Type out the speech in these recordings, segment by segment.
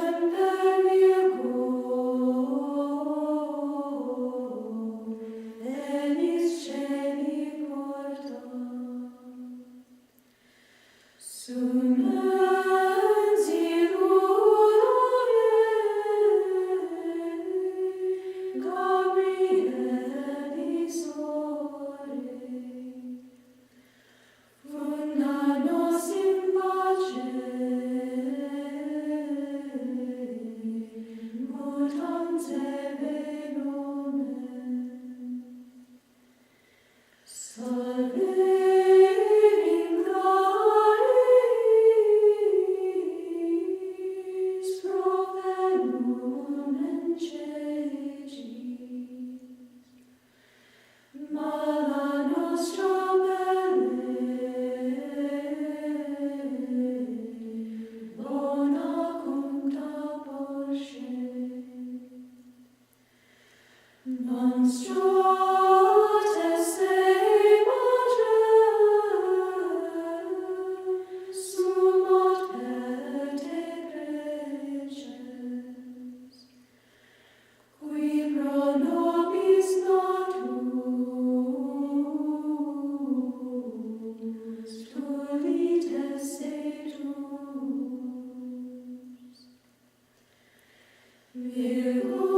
semper virgo, enis celi porta. Sumens ilurare, Gabrielis ore, funda nos in pace, multam tebe nomen. Salve Virgaris, provenum in caecis, mala nostra belle, bona cuncta porcet. Non strates ei mater, sumat per te preces, qui pro nobis natus tulites eitus. Virgo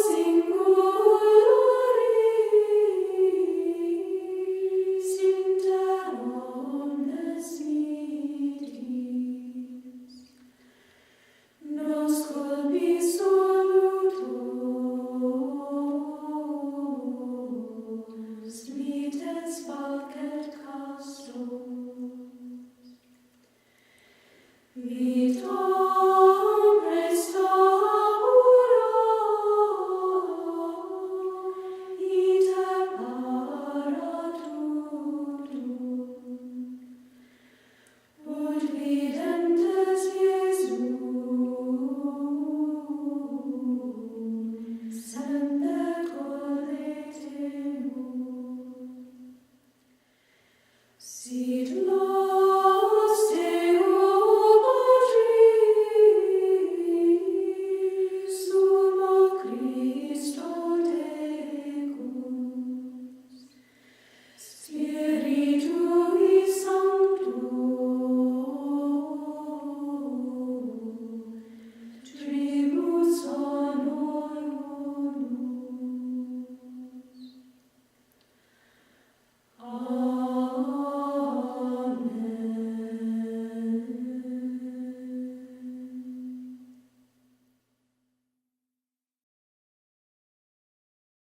singularis inter omnes mitis, nos culpi solutus, mites facet castos. Vita